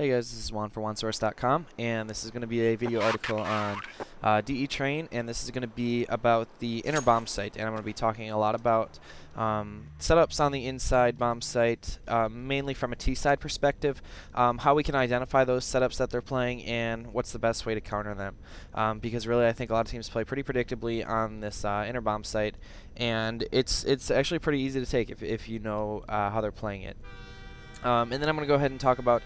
Hey guys, this is Juan for JuanSource.com, and this is going to be a video article on DE Train, and this is going to be about the inner bomb site, and I'm going to be talking a lot about setups on the inside bomb site, mainly from a T-side perspective, how we can identify those setups that they're playing, and what's the best way to counter them. Because really, I think a lot of teams play pretty predictably on this inner bomb site, and it's actually pretty easy to take if you know how they're playing it. And then I'm going to go ahead and talk about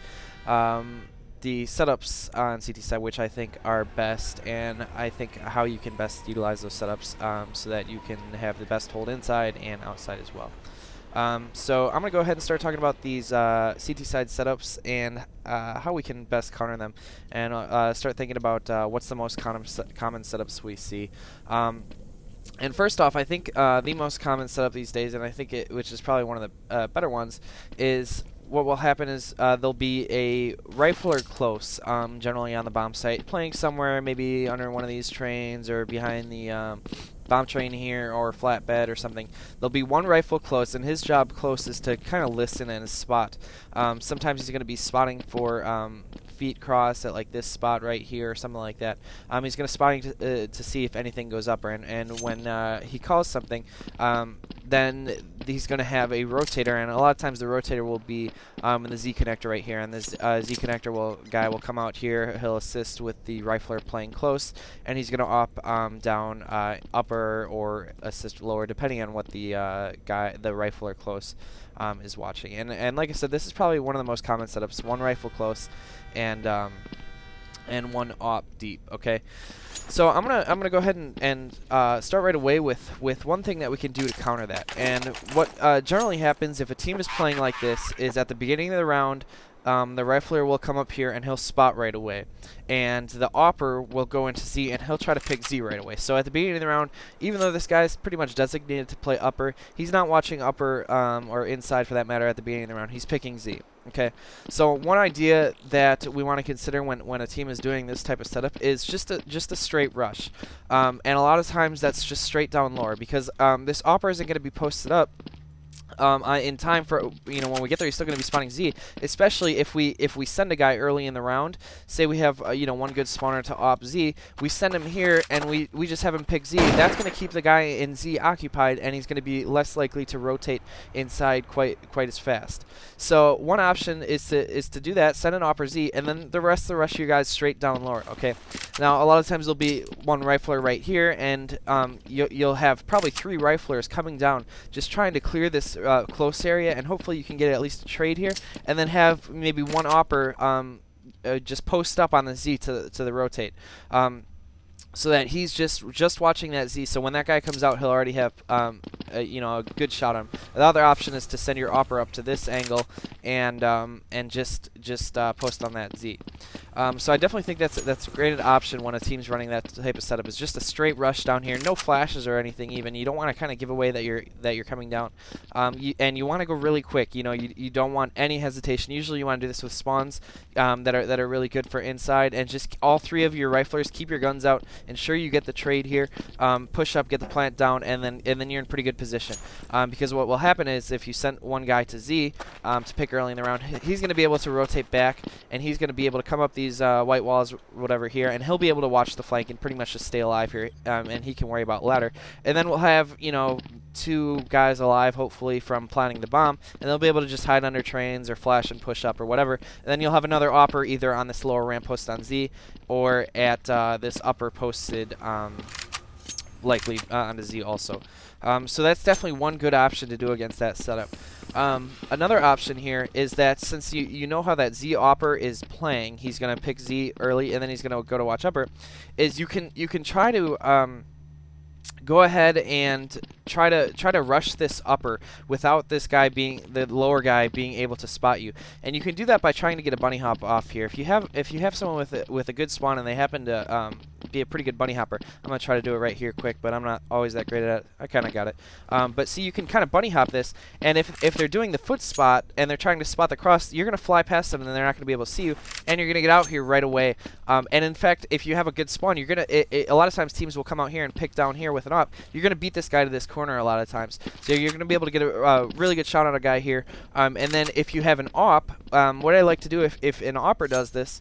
the setups on CT side, which I think are best, and I think how you can best utilize those setups so that you can have the best hold inside and outside as well. So I'm going to go ahead and start talking about these CT side setups and how we can best counter them, and start thinking about what's the most common setups we see. And first off, I think the most common setup these days, and I think which is probably one of the better ones, is what will happen is there'll be a rifler close, generally on the bomb site, playing somewhere maybe under one of these trains or behind the bomb train here or flatbed or something. There'll be one rifle close, and his job close is to kind of listen and spot. Sometimes he's going to be spotting for feet cross at like this spot right here or something like that. He's going to spotting to see if anything goes up, and when he calls something, then he's going to have a rotator, and a lot of times the rotator will be in the Z connector right here, and this Z connector guy will come out here. He'll assist with the rifler playing close, and he's going to up, down, upper, or assist lower, depending on what the rifler close is watching. And like I said, this is probably one of the most common setups: one rifle close, and one op deep. Okay. So I'm gonna go ahead and start right away with one thing that we can do to counter that. And what generally happens if a team is playing like this is at the beginning of the round, the rifler will come up here and he'll spot right away, and the opper will go into Z and he'll try to pick Z right away. So at the beginning of the round, even though this guy's pretty much designated to play upper, he's not watching upper or inside for that matter at the beginning of the round. He's picking Z. Okay, so one idea that we want to consider when a team is doing this type of setup is just a straight rush, and a lot of times that's just straight down lower, because this opper isn't going to be posted up in time for, when we get there. He's still going to be spawning Z, especially if we send a guy early in the round. Say we have one good spawner to op Z, we send him here and we just have him pick Z. That's going to keep the guy in Z occupied, and he's going to be less likely to rotate inside quite as fast. So one option is to do that, send an opper Z, and then the rest of the rush of your guys straight down lower. Okay. Now a lot of times there'll be one rifler right here, and you'll have probably 3 riflers coming down just trying to clear this close area, and hopefully you can get at least a trade here, and then have maybe one opper just post up on the Z to the rotate, so that he's just watching that Z. So when that guy comes out, he'll already have a good shot on him. The other option is to send your opper up to this angle and just post on that Z. So I definitely think that's a great option when a team's running that type of setup, is just a straight rush down here, no flashes or anything even. You don't want to kind of give away that you're coming down, and you want to go really quick. You don't want any hesitation. Usually you want to do this with spawns that are really good for inside, and just all 3 of your riflers, keep your guns out, ensure you get the trade here, push up, get the plant down, and then you're in pretty good position. Because what will happen is if you send one guy to Z to pick early in the round, he's going to be able to rotate back, and he's going to be able to come up these white walls, whatever here, and he'll be able to watch the flank and pretty much just stay alive here, and he can worry about ladder. And then we'll have 2 guys alive, hopefully, from planting the bomb, and they'll be able to just hide under trains or flash and push up or whatever. And then you'll have another opper either on this lower ramp posted on Z, or at this upper posted likely onto Z also. So that's definitely one good option to do against that setup. Another option here is that since you know how that Z opper is playing, he's going to pick Z early and then he's going to go to watch upper, is you can try to go ahead and try to rush this upper without this guy the lower guy being able to spot you. And you can do that by trying to get a bunny hop off here. If you have someone with a good spawn and they happen to be a pretty good bunny hopper, I'm gonna try to do it right here quick, but I'm not always that great at it. I kind of got it. But see, you can kind of bunny hop this, and if they're doing the foot spot and they're trying to spot the cross, you're gonna fly past them and then they're not gonna be able to see you, and you're gonna get out here right away. And in fact, if you have a good spawn, you're gonna a lot of times teams will come out here and pick down here with an op. You're gonna beat this guy to this corner a lot of times. So you're going to be able to get a really good shot on a guy here. And then if you have an op, what I like to do if an opper does this,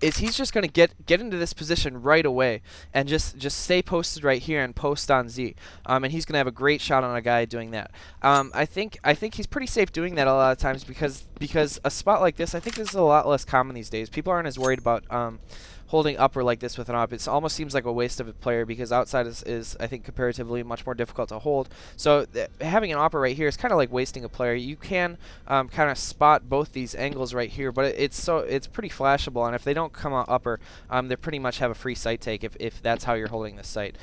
is he's just going to get into this position right away and just stay posted right here and post on Z. And he's going to have a great shot on a guy doing that. I think he's pretty safe doing that a lot of times because a spot like this, I think this is a lot less common these days. People aren't as worried about holding upper like this with an op. It almost seems like a waste of a player because outside is I think comparatively much more difficult to hold. So having an opper right here is kind of like wasting a player. You can kind of spot both these angles right here, but it's pretty flashable, and if they don't come out upper, they pretty much have a free sight take if that's how you're holding the sight.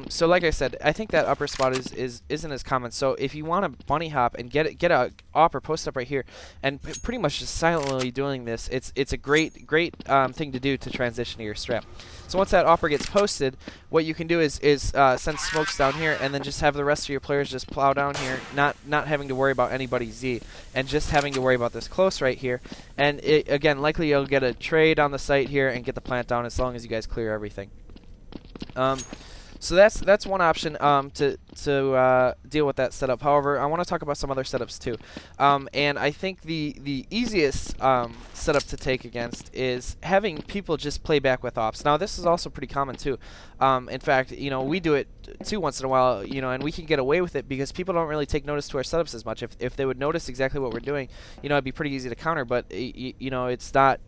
So like I said, I think that upper spot isn't as common. So if you want to bunny hop and get a opper post up right here and pretty much just silently doing this, it's a great thing to do to transition to your strap. So once that opper gets posted, what you can do is send smokes down here and then just have the rest of your players just plow down here, not having to worry about anybody's Z, and just having to worry about this close right here. And again, likely you'll get a trade on the site here and get the plant down as long as you guys clear everything. So that's one option to deal with that setup. However, I want to talk about some other setups too. And I think the easiest setup to take against is having people just play back with ops. Now this is also pretty common too. In fact, we do it too once in a while, and we can get away with it because people don't really take notice to our setups as much. If they would notice exactly what we're doing, it'd be pretty easy to counter. But it's not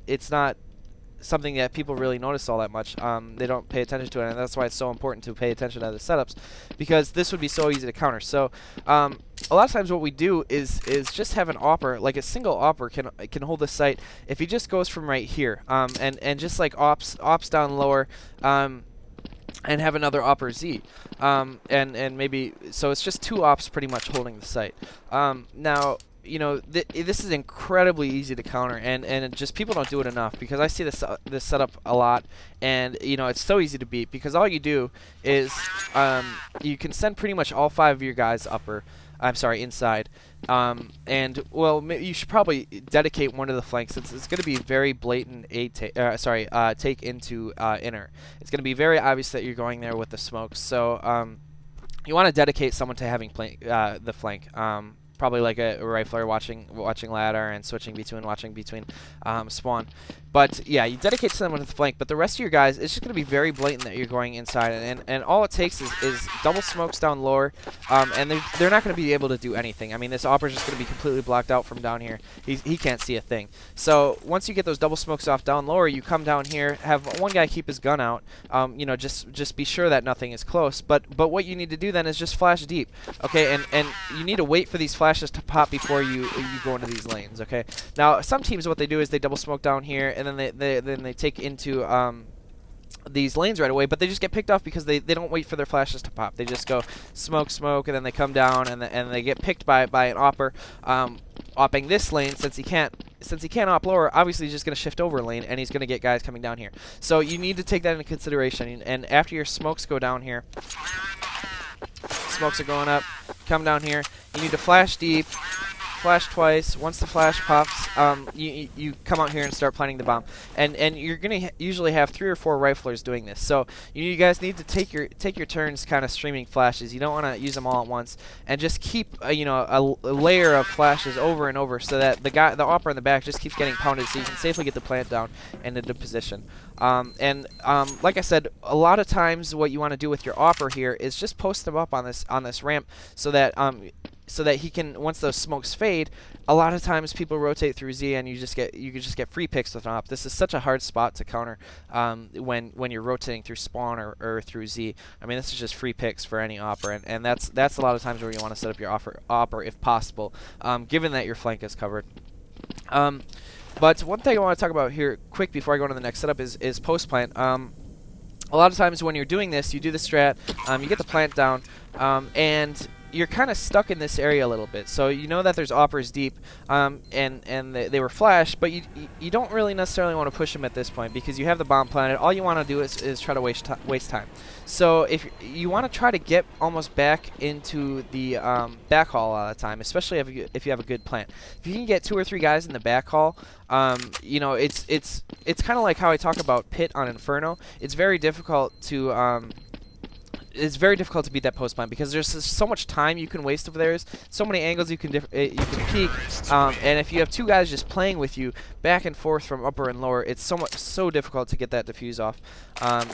something that people really notice all that much. They don't pay attention to it, and that's why it's so important to pay attention to the setups, because this would be so easy to counter. So a lot of times what we do is just have an opper, like a single opper can hold the sight if he just goes from right here, and just like ops down lower, and have another opper Z, and maybe so it's just two ops pretty much holding the sight. Now, this is incredibly easy to counter, and just people don't do it enough, because I see this setup a lot, and it's so easy to beat because all you do is you can send pretty much all 5 of your guys inside, and well, you should probably dedicate one to the flank, since it's going to be very blatant take into inner. It's going to be very obvious that you're going there with the smokes, so you want to dedicate someone to having the flank. Probably like a rifler watching ladder and switching between spawn. But yeah, you dedicate someone to the flank, but the rest of your guys, it's just going to be very blatant that you're going inside, and all it takes is double smokes down lower, and they're not going to be able to do anything. I mean, this opper's just going to be completely blocked out from down here. He can't see a thing. So once you get those double smokes off down lower, you come down here, have one guy keep his gun out, just be sure that nothing is close. But what you need to do then is just flash deep, okay? And you need to wait for these flashes to pop before you go into these lanes, okay? Now, some teams, what they do is they double smoke down here, and then they take into these lanes right away, but they just get picked off because they don't wait for their flashes to pop. They just go smoke, and then they come down, and they get picked by an opper, opping this lane. Since he can't op lower, obviously he's just going to shift over a lane, and he's going to get guys coming down here. So you need to take that into consideration, and after your smokes go down here, smokes are going up, come down here, you need to flash deep, flash twice. Once the flash pops, you come out here and start planting the bomb, and you're gonna usually have 3 or 4 riflers doing this. So you guys need to take your turns, kind of streaming flashes. You don't want to use them all at once, and just keep a layer of flashes over and over, so that the opper in the back just keeps getting pounded, so you can safely get the plant down and into position. Like I said, a lot of times what you want to do with your opper here is just post him up on this ramp, so that he can, once those smokes fade, a lot of times people rotate through Z, and you can just get free picks with an op. This is such a hard spot to counter when you're rotating through spawn or through Z. I mean, this is just free picks for any opper, and that's a lot of times where you want to set up your opper if possible, given that your flank is covered. But one thing I want to talk about here quick before I go on to the next setup is post plant. A lot of times when you're doing this, you do the strat, you get the plant down, and you're kind of stuck in this area a little bit. So you know that there's oppers deep, and they were flashed, but you don't really necessarily want to push them at this point because you have the bomb planted. All you want to do is try to waste time. So if you want to try to get almost back into the back hall all the time, especially if you have a good plant. If you can get 2 or 3 guys in the back hall, it's kind of like how I talk about pit on Inferno. It's very difficult to it's very difficult to beat that post plant because there's just so much time you can waste over there. There's so many angles you can peek, and if you have two guys just playing with you back and forth from upper and lower, it's so difficult to get that diffuse off.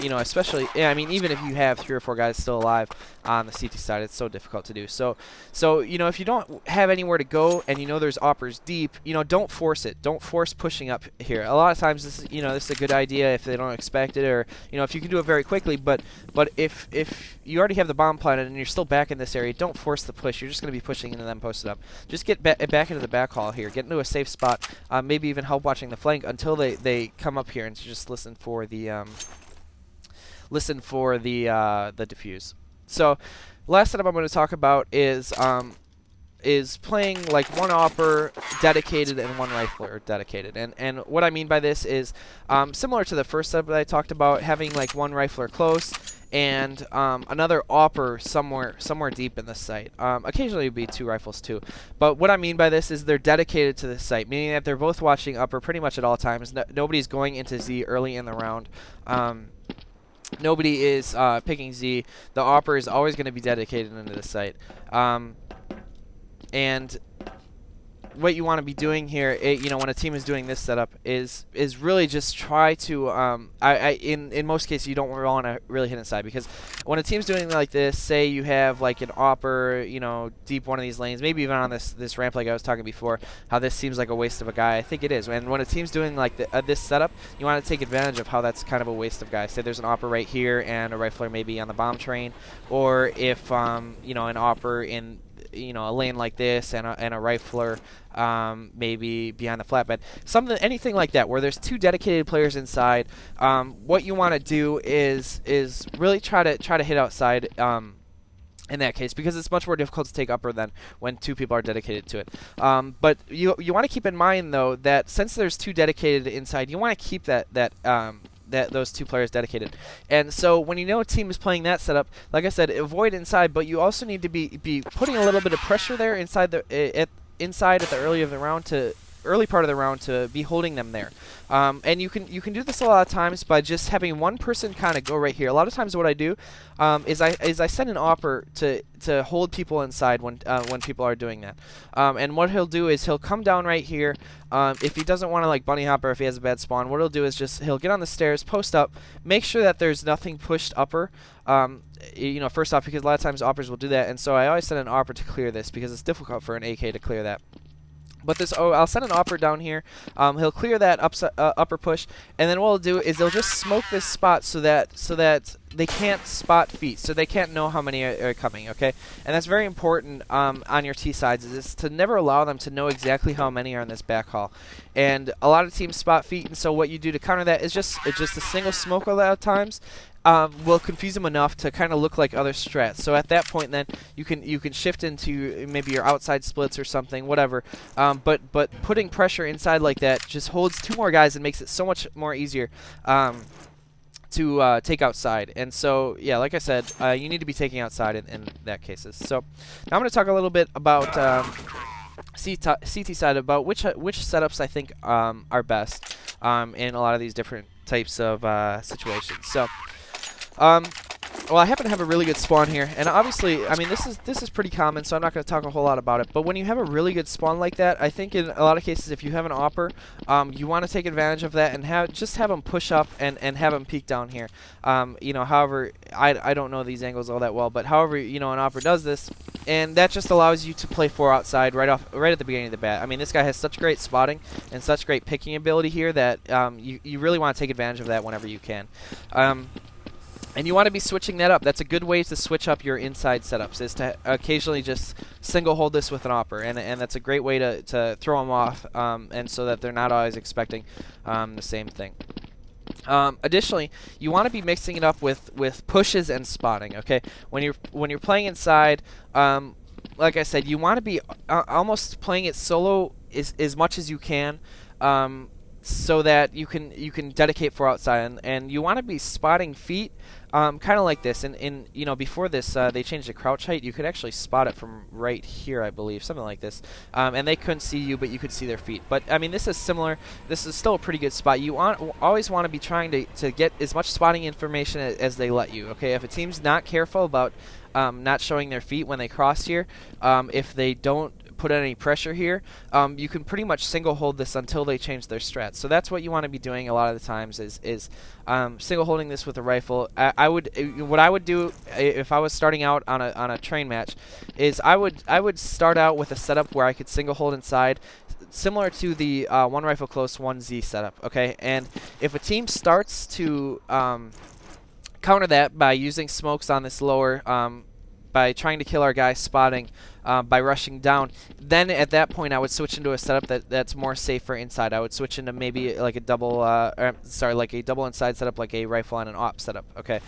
You know, especially, yeah, I mean, even if you have 3 or 4 guys still alive on the CT side, it's so difficult to do. So you know, if you don't have anywhere to go and you know there's oppers deep, you know, don't force it. Don't force pushing up here. A lot of times, this is, you know, this is a good idea if they don't expect it, or you know, if you can do it very quickly. But if you already have the bomb planted and you're still back in this area, don't force the push. You're just going to be pushing into them posted up. Just get back into the back hall here. Get into a safe spot. Maybe even help watching the flank until they come up here and just listen for the diffuse. So last setup I'm going to talk about is playing like one opper dedicated and one rifler dedicated. And what I mean by this is similar to the first setup that I talked about, having like one rifler close and another opper somewhere deep in the site. Occasionally it would be 2 rifles too. But what I mean by this is they're dedicated to the site, meaning that they're both watching upper pretty much at all times. Nobody's going into Z early in the round. Nobody is picking Z. The opper is always going to be dedicated into the site. And what you want to be doing here, you know, when a team is doing this setup, is really just try to in most cases you don't want to really hit inside, because when a team's doing like this, say you have like an opper, you know, deep one of these lanes, maybe even on this ramp like I was talking before, how this seems like a waste of a guy. I think it is. And when a team's doing like this setup, you want to take advantage of how that's kind of a waste of guys. Say there's an opper right here and a rifler maybe on the bomb train, or if you know, an opper in, you know, a lane like this and a rifler maybe behind the flatbed, anything like that where there's 2 dedicated players inside. What you want to do is really try to hit outside in that case, because it's much more difficult to take upper than when 2 people are dedicated to it. But you want to keep in mind though that since there's 2 dedicated inside, you want to keep those 2 players dedicated. And so when you know a team is playing that setup, like I said, avoid inside, but you also need to be putting a little bit of pressure there inside at the early part of the round to be holding them there. And you can do this a lot of times by just having one person kind of go right here. A lot of times what I do is I send an opper to hold people inside when people are doing that. And what he'll do is he'll come down right here. If he doesn't want to like bunny hop, or if he has a bad spawn, what he'll do is just he'll get on the stairs, post up, make sure that there's nothing pushed upper. You know, first off, because a lot of times oppers will do that, and so I always send an opper to clear this because it's difficult for an AK to clear that. But I'll send an opper down here. He'll clear that upper push, and then what he'll do is they'll just smoke this spot so that they can't spot feet, so they can't know how many are coming. Okay, and that's very important on your T sides, is to never allow them to know exactly how many are in this back hall. And a lot of teams spot feet, and so what you do to counter that is just a single smoke a lot of times. Will confuse them enough to kind of look like other strats. So at that point, then you can shift into maybe your outside splits or something, whatever. But putting pressure inside like that just holds 2 more guys and makes it so much more easier to take outside. And so yeah, like I said, you need to be taking outside in that cases. So now I'm going to talk a little bit about CT side, about which setups I think are best in a lot of these different types of situations. So. Well, I happen to have a really good spawn here, and obviously, I mean, this is pretty common, so I'm not going to talk a whole lot about it. But when you have a really good spawn like that, I think in a lot of cases, if you have an opper, you want to take advantage of that and have them push up and have them peek down here. You know, however, I don't know these angles all that well, but however, you know, an opper does this, and that just allows you to play 4 outside right at the beginning of the bat. I mean, this guy has such great spotting and such great picking ability here that you really want to take advantage of that whenever you can. And you want to be switching that up. That's a good way to switch up your inside setups, is to occasionally just single hold this with an opper, and that's a great way to throw them off, and so that they're not always expecting the same thing. Additionally, you want to be mixing it up with pushes and spotting. Okay, when you're playing inside, like I said, you want to be almost playing it solo as much as you can. so that you can dedicate for outside, and you want to be spotting feet kind of like this. And you know, before this they changed the crouch height. You could actually spot it from right here, I believe, something like this, and they couldn't see you, but you could see their feet. But I mean, this is similar. This is still a pretty good spot. You always want to be trying to get as much spotting information as they let you. Okay, if a team's not careful about not showing their feet when they cross here, if they don't put any pressure here, you can pretty much single hold this until they change their strats. So that's what you want to be doing a lot of the times is single holding this with a rifle. What I would do if I was starting out on a train match is I would start out with a setup where I could single hold inside, similar to the one rifle close 1Z setup. Okay, and if a team starts to counter that by using smokes on this lower, by trying to kill our guy spotting, by rushing down, then at that point I would switch into a setup that's more safe for inside. I would switch into maybe like a double, like a double inside setup, like a rifle and an op setup. Okay.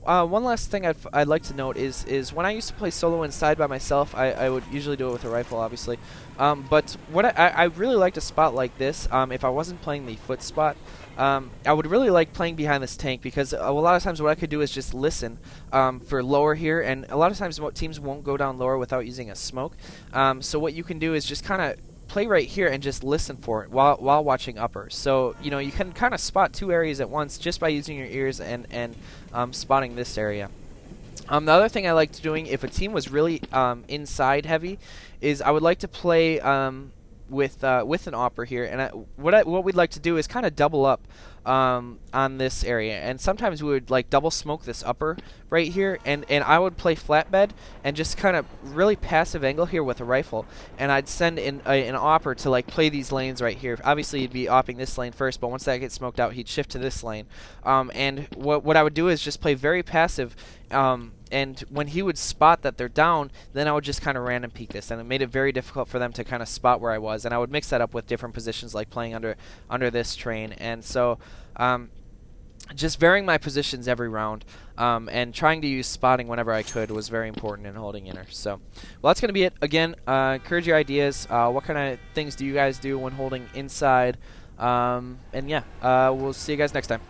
One last thing I'd like to note is when I used to play solo inside by myself, I would usually do it with a rifle, obviously. But what I really like to spot like this, if I wasn't playing the foot spot, I would really like playing behind this tank, because a lot of times what I could do is just listen for lower here, and a lot of times teams won't go down lower without using a smoke. So what you can do is just kind of play right here and just listen for it while watching upper. So you know, you can kind of spot two areas at once just by using your ears and spotting this area. The other thing I liked doing if a team was really inside heavy is I would like to play with an opper here, and what we'd like to do is kind of double up on this area, and sometimes we would like double smoke this upper right here, and I would play flatbed and just kind of really passive angle here with a rifle, and I'd send in an opper to like play these lanes right here. Obviously he'd be opping this lane first, but once that gets smoked out, he'd shift to this lane, and what I would do is just play very passive, and when he would spot that they're down, then I would just kind of random peek this, and it made it very difficult for them to kind of spot where I was, and I would mix that up with different positions, like playing under this train. And so just varying my positions every round, and trying to use spotting whenever I could was very important in holding inner. So, well, that's going to be it. Again, encourage your ideas. What kind of things do you guys do when holding inside? And yeah, we'll see you guys next time.